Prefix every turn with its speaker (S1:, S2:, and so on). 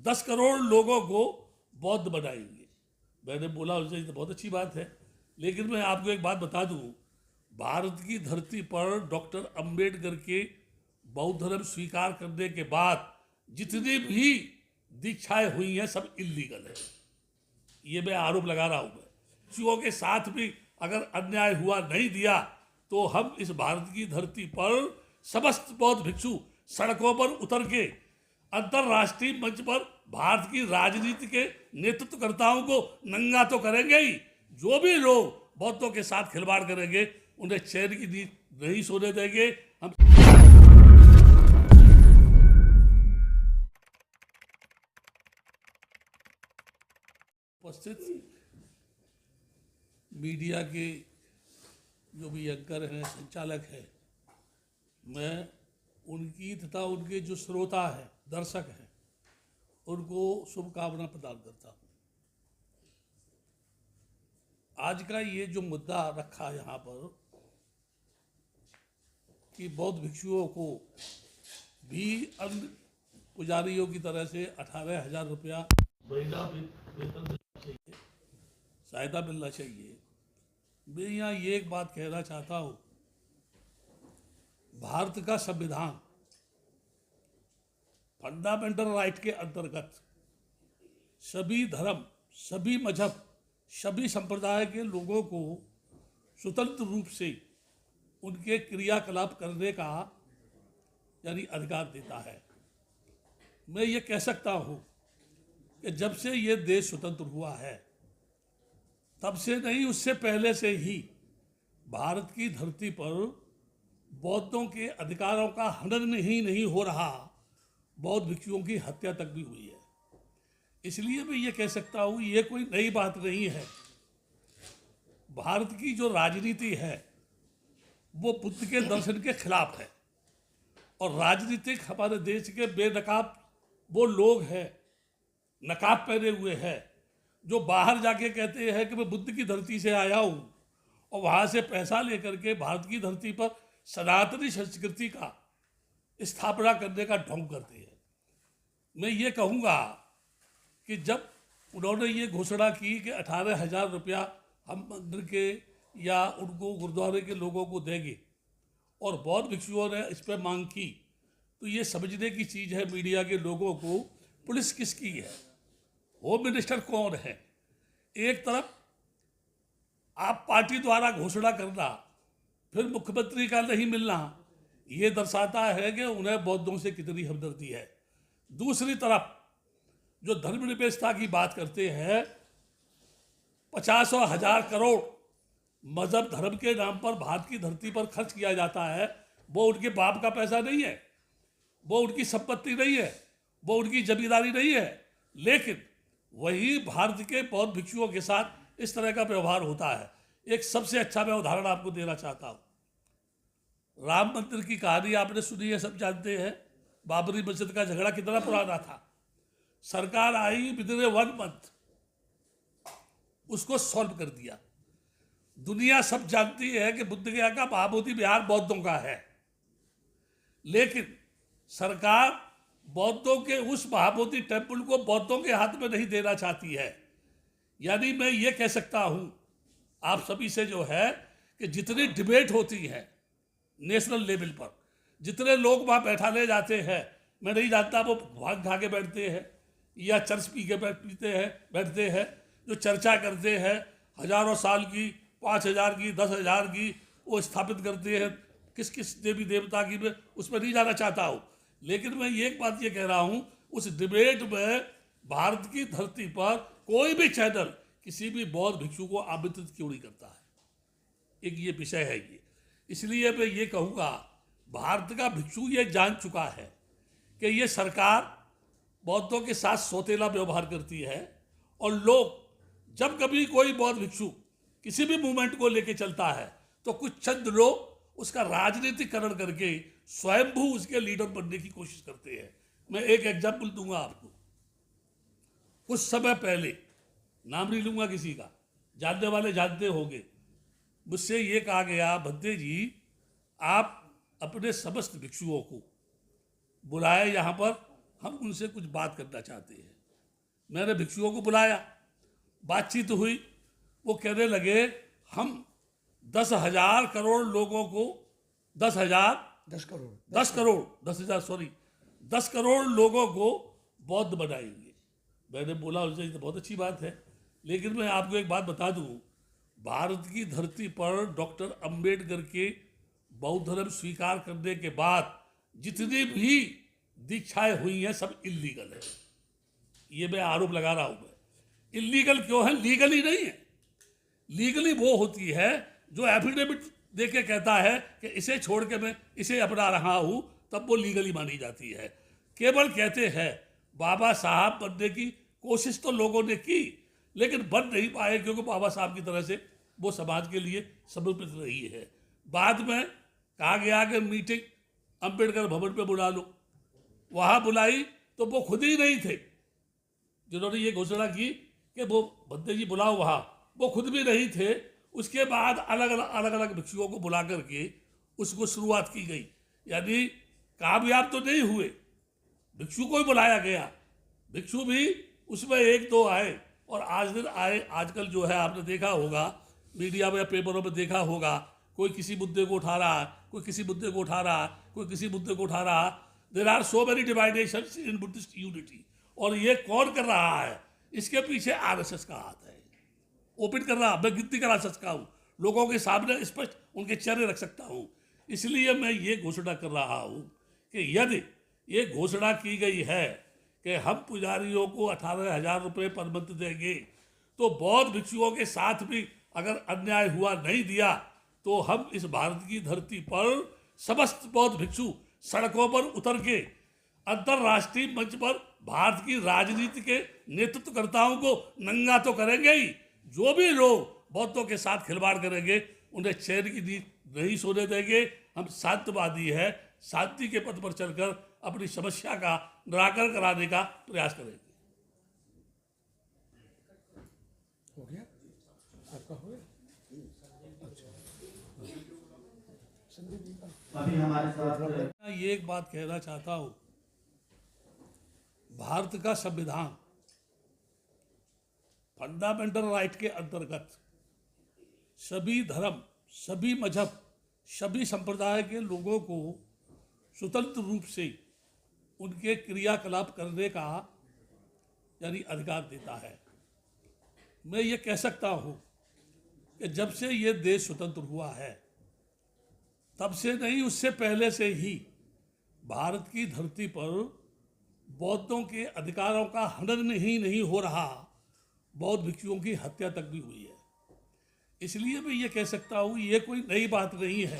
S1: 10 करोड़ लोगों को बौद्ध बनाएंगे। मैंने बोला उनसे तो बहुत अच्छी बात है, लेकिन मैं आपको एक बात बता दूं, भारत की धरती पर डॉक्टर अंबेडकर के बौद्ध धर्म स्वीकार करने के बाद जितनी भी दीक्षाएं हुई हैं सब इल्लीगल है। ये मैं आरोप लगा रहा हूं। मैं भिक्षुओं के साथ भी अगर अन्याय हुआ नहीं दिया तो हम इस भारत की धरती पर समस्त बौद्ध भिक्षु सड़कों पर उतर के अंतरराष्ट्रीय मंच पर भारत की राजनीति के नेतृत्वकर्ताओं को नंगा तो करेंगे ही, जो भी लोग बौद्धों के साथ खिलवाड़ करेंगे उन्हें चैन की नींद नहीं सोने देंगे। हम उपस्थित मीडिया के जो भी एंकर हैं, संचालक हैं, मैं उनकी तथा उनके जो श्रोता हैं, दर्शक हैं, उनको शुभकामना प्रदान करता हूँ। आज का ये जो मुद्दा रखा यहाँ पर कि बौद्ध भिक्षुओं को भी अन्य पुजारियों की तरह से 18,000 रुपया महीना वेतन मिलना चाहिए, सहायता मिलना चाहिए। मैं यहाँ ये एक बात कहना चाहता हूँ, भारत का संविधान फंडामेंटल राइट के अंतर्गत सभी धर्म, सभी मजहब, सभी संप्रदाय के लोगों को स्वतंत्र रूप से उनके क्रियाकलाप करने का यानी अधिकार देता है। मैं ये कह सकता हूँ कि जब से ये देश स्वतंत्र हुआ है तब से नहीं, उससे पहले से ही भारत की धरती पर बौद्धों के अधिकारों का हनन ही नहीं हो रहा, बौद्ध भिक्षुओं की हत्या तक भी हुई है। इसलिए मैं ये कह सकता हूँ ये कोई नई बात नहीं है। भारत की जो राजनीति है वो बुद्ध के दर्शन के खिलाफ है, और राजनीतिक हमारे देश के बेनकाब वो लोग हैं, नकाब पहने हुए हैं, जो बाहर जाके कहते हैं कि मैं बुद्ध की धरती से आया हूँ, और वहाँ से पैसा लेकर के भारत की धरती पर सनातनी संस्कृति का स्थापना करने का ढोंग करते हैं। मैं ये कहूँगा कि जब उन्होंने ये घोषणा की कि 18,000 रुपया हम मंदिर के या उनको गुरुद्वारे के लोगों को देंगे, और बौद्ध भिक्षुओं ने इस पर मांग की, तो ये समझने की चीज़ है मीडिया के लोगों को, पुलिस किसकी है, होम मिनिस्टर कौन है। एक तरफ आप पार्टी द्वारा घोषणा करना, फिर मुख्यमंत्री का नहीं मिलना, ये दर्शाता है कि उन्हें बौद्धों से कितनी हमदर्दी है। दूसरी तरफ जो धर्मनिरपेक्षता की बात करते हैं, 50 और 1000 करोड़ मजहब धर्म के नाम पर भारत की धरती पर खर्च किया जाता है, वो उनके बाप का पैसा नहीं है, वो उनकी संपत्ति नहीं है, वो उनकी जमींदारी नहीं है, लेकिन वही भारत के बौद्ध भिक्षुओं के साथ इस तरह का व्यवहार होता है। एक सबसे अच्छा मैं उदाहरण आपको देना चाहता हूँ। राम मंदिर की कहानी आपने सुनी है, सब जानते हैं। बाबरी मस्जिद का झगड़ा कितना पुराना था। सरकार आई, विदिन 1 मंथ उसको सॉल्व कर दिया। दुनिया सब जानती है कि बुद्ध गया का महाबोधि विहार बौद्धों का है, लेकिन सरकार बौद्धों के उस महाबोधि टेम्पल को बौद्धों के हाथ में नहीं देना चाहती है। यानी मैं ये कह सकता हूं आप सभी से जो है कि जितनी डिबेट होती है नेशनल लेवल पर, जितने लोग वहाँ बैठा ले जाते हैं, मैं नहीं जानता वो भाग खा के बैठते हैं या चर्च पी के बैठते हैं, जो चर्चा करते हैं हजारों साल की, 5,000 की, 10,000 की, वो स्थापित करते हैं किस किस देवी देवता की, मैं उसमें नहीं जाना चाहता हूँ। लेकिन मैं एक बात ये कह रहा हूँ, उस डिबेट में भारत की धरती पर कोई भी चैनल किसी भी बौद्ध भिक्षु को आमंत्रित क्यों नहीं करता है। एक ये विषय है ये। इसलिए मैं ये कहूँगा, भारत का भिक्षु ये जान चुका है कि ये सरकार बौद्धों के साथ सौतेला व्यवहार करती है, और लोग जब कभी कोई बौद्ध भिक्षु किसी भी मूवमेंट को लेके चलता है तो कुछ चंद लोग उसका राजनीतिकरण करके स्वयंभू उसके लीडर बनने की कोशिश करते हैं। मैं एक एग्जाम्पल दूंगा आपको। कुछ समय पहले, नाम नहीं लूंगा किसी का, जानने वाले जानते होंगे, मुझसे ये कहा गया, भद्दे जी आप अपने समस्त भिक्षुओं को बुलाए यहाँ पर, हम उनसे कुछ बात करना चाहते हैं। मैंने भिक्षुओं को बुलाया, बातचीत हुई। वो कहने लगे हम 10,000 करोड़ लोगों को 10 करोड़ लोगों को बौद्ध बनाएंगे। मैंने बोला उनसे ये तो बहुत अच्छी बात है, लेकिन मैं आपको एक बात बता दूं, भारत की धरती पर डॉक्टर अंबेडकर के बौद्ध धर्म स्वीकार करने के बाद जितनी भी दीक्षाएं हुई हैं सब इल्लीगल है। ये मैं आरोप लगा रहा हूं। मैं इल्लीगल क्यों है? लीगली नहीं है। लीगली वो होती है जो एफिडेविट दे के कहता है कि इसे छोड़ के मैं इसे अपना रहा हूं, तब वो लीगली मानी जाती है। केवल कहते हैं बाबा साहब बनने की कोशिश तो लोगों ने की, लेकिन बन नहीं पाए क्योंकि बाबा साहब की तरह से वो समाज के लिए समर्पित रही है। बाद में कहा गया कि मीटिंग अंबेडकर भवन पे बुला लो। वहाँ बुलाई तो वो खुद ही नहीं थे जिन्होंने ये घोषणा की कि वो बंदे जी बुलाओ, वहाँ वो खुद भी नहीं थे। उसके बाद अलग अलग भिक्षुओं को बुला करके उसको शुरुआत की गई, यानी कामयाब तो नहीं हुए। भिक्षु को ही बुलाया गया, भिक्षु भी उसमें 1-2 आए और आज दिन आए। आजकल जो है आपने देखा होगा मीडिया में या पेपरों में देखा होगा, कोई किसी मुद्दे को उठा रहा, कोई किसी मुद्दे को उठा रहा, कोई किसी मुद्दे को उठा रहा। There are so many divisions in Buddhist unity. और ये कौन कर रहा है? इसके पीछे आरएसएस का हाथ है। ओपन कर रहा, मैं गिनती करा सकता हूँ, लोगों के सामने स्पष्ट उनके चेहरे रख सकता हूँ। इसलिए मैं ये घोषणा कर रहा हूँ कि यदि ये घोषणा की गई है कि हम पुजारियों को 18,000 रुपये पर मंथ देंगे, तो बौद्ध भिक्षुओं के साथ भी अगर अन्याय हुआ, नहीं दिया, तो हम इस भारत की धरती पर समस्त बौद्ध भिक्षु सड़कों पर उतर के अंतर्राष्ट्रीय मंच पर भारत की राजनीति के नेतृत्वकर्ताओं को नंगा तो करेंगे ही। जो भी लोग बौद्धों के साथ खिलवाड़ करेंगे उन्हें चैन की नींद नहीं सोने देंगे। हम शांतवादी है, शांति के पथ पर चलकर अपनी समस्या का निराकरण कराने का प्रयास करेंगे।
S2: हो गया आपका? हो गया?
S3: अभी हमारे साथ
S1: मैं ये एक बात कहना चाहता हूँ, भारत का संविधान फंडामेंटल राइट के अंतर्गत सभी धर्म, सभी मजहब, सभी संप्रदाय के लोगों को स्वतंत्र रूप से उनके क्रियाकलाप करने का यानी अधिकार देता है। मैं ये कह सकता हूँ कि जब से ये देश स्वतंत्र हुआ है, तब से नहीं, उससे पहले से ही भारत की धरती पर बौद्धों के अधिकारों का हनन ही नहीं हो रहा, बौद्ध भिक्षुओं की हत्या तक भी हुई है। इसलिए मैं ये कह सकता हूँ ये कोई नई बात नहीं है।